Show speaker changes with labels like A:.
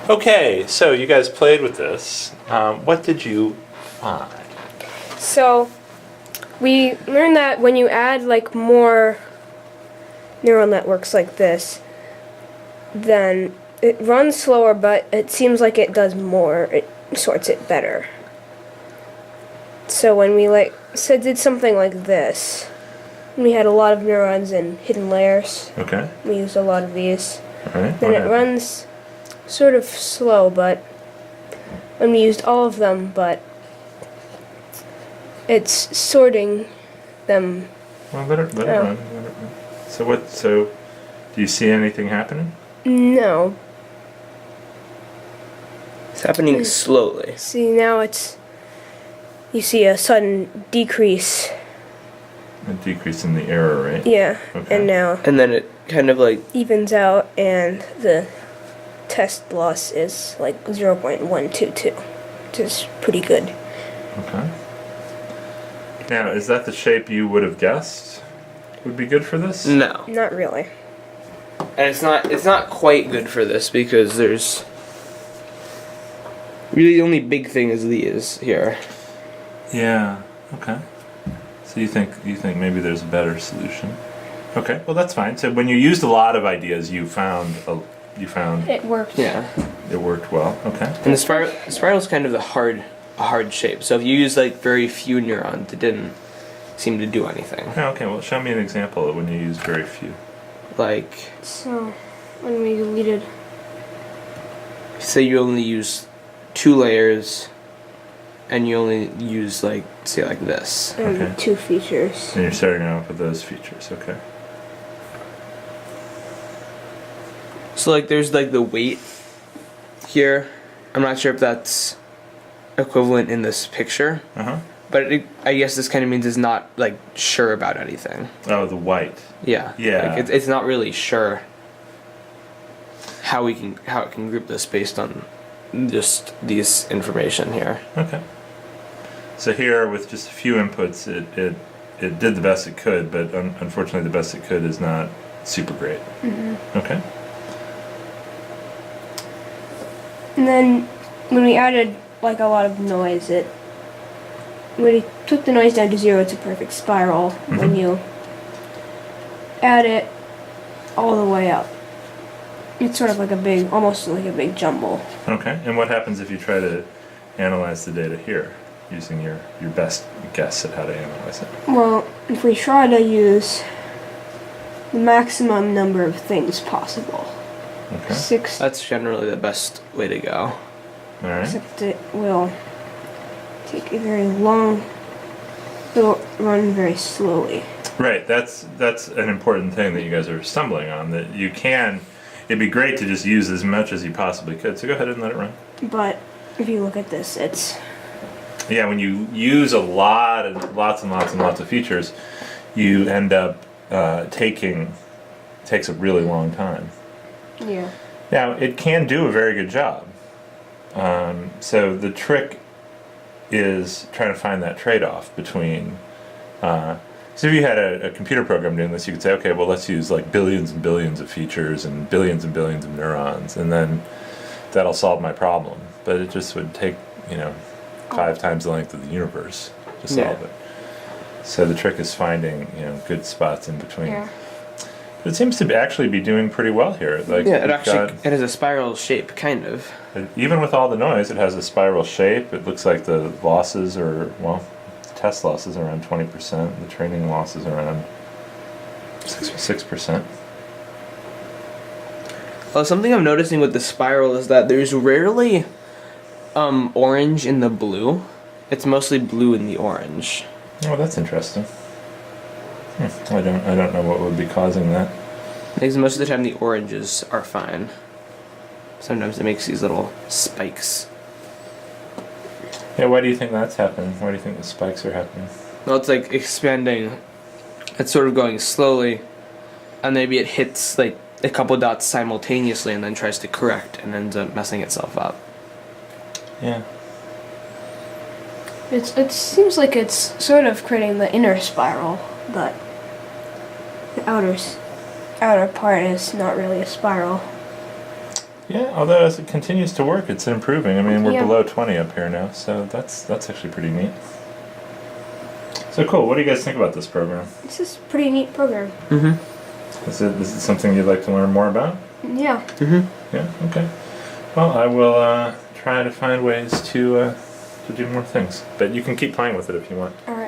A: Okay, so you guys played with this. What did you find?
B: So we learned that when you add like more neural networks like this, then it runs slower, but it seems like it does more. It sorts it better. So when we did something like this, we had a lot of neurons in hidden layers.
A: Okay.
B: We used a lot of these.
A: All right.
B: Then it runs sort of slow, but when we used all of them, but it's sorting them.
A: Well, let it run. So do you see anything happening?
B: No.
C: It's happening slowly.
B: See, now you see a sudden decrease.
A: A decrease in the error rate.
B: Yeah,
A: Okay.
B: and now
C: And then it kind of like,
B: evens out, and the test loss is like 0.122, which is pretty good.
A: Okay. Now, is that the shape you would have guessed would be good for this?
C: no.
B: Not really.
C: And it's not quite good for this because there's really the only big thing is these here.
A: Yeah. Okay. So you think maybe there's a better solution? Okay. Well, that's fine. So when you used a lot of ideas, you found
B: It worked.
C: Yeah.
A: it worked well. Okay.
C: And the spiral is kind of a hard shape. So if you use like very few neurons, it didn't seem to do anything.
A: Yeah, okay. Well, show me an example of when you used very few.
C: Like,
B: So when we deleted,
C: say you only use 2 layers, and you only use like, say like this.
A: Okay.
B: 2 features.
A: And you're starting off with those features. Okay.
C: So like there's like the weight here. I'm not sure if that's equivalent in this picture,
A: Uh huh.
C: but I guess this kind of means it's not like sure about anything.
A: Oh, the white.
C: Yeah.
A: Yeah.
C: Like it's not really sure how it can group this based on just these information here.
A: Okay. So here, with just a few inputs, it did the best it could, but unfortunately, the best it could is not super great.
B: Mm-hmm.
A: Okay.
B: And then when we added like a lot of noise, when we took the noise down to 0, it's a perfect spiral. When you add it all the way up, it's sort of like almost like a big jumble.
A: Okay. And what happens if you try to analyze the data here, using your best guess at how to analyze it?
B: Well, if we try to use the maximum number of things possible,
A: Okay.
B: 6,
C: That's generally the best way to go.
A: All right.
B: except it will take a very long, it'll run very slowly.
A: Right. That's an important thing that you guys are stumbling on. That you can. It'd be great to just use as much as you possibly could. So go ahead and let it run.
B: But if you look at this, it's
A: Yeah, when you use a lot and lots of features, you end up takes a really long time.
B: yeah.
A: Now, it can do a very good job. So the trick is trying to find that trade-off between. So if you had a computer program doing this, you could say, okay, well, let's use like billions and billions of features and billions of neurons, and then that'll solve my problem. But it just would take 5 times the length of the universe to solve it. So the trick is finding good spots in between.
B: Yeah.
A: But it seems to actually be doing pretty well here. Like
C: Yeah,
A: we've
C: it has a spiral shape, kind of.
A: even with all the noise, it has a spiral shape. It looks like the losses are, well, the test losses are around 20%. The training losses are around 6%.
C: Well, something I'm noticing with the spiral is that there's rarely orange in the blue. It's mostly blue in the orange.
A: Oh, that's interesting. I don't know what would be causing that.
C: Because most of the time the oranges are fine. Sometimes it makes these little spikes.
A: Yeah, why do you think that's happening? Why do you think the spikes are happening?
C: Well, it's like expanding. It's sort of going slowly, and maybe it hits like a couple dots simultaneously and then tries to correct and ends up messing itself up.
A: Yeah.
B: It seems like it's sort of creating the inner spiral, but the outer part is not really a spiral.
A: Yeah, although as it continues to work, it's improving. I mean, we're
B: Yeah.
A: below 20 up here now, so that's actually pretty neat. So cool. What do you guys think about this program?
B: This is a pretty neat program.
C: Mm-hmm.
A: Is it something you'd like to learn more about?
B: Yeah.
C: Mm-hmm.
A: Yeah. Okay. Well, I will try to find ways to do more things. But you can keep playing with it if you want.
B: All right.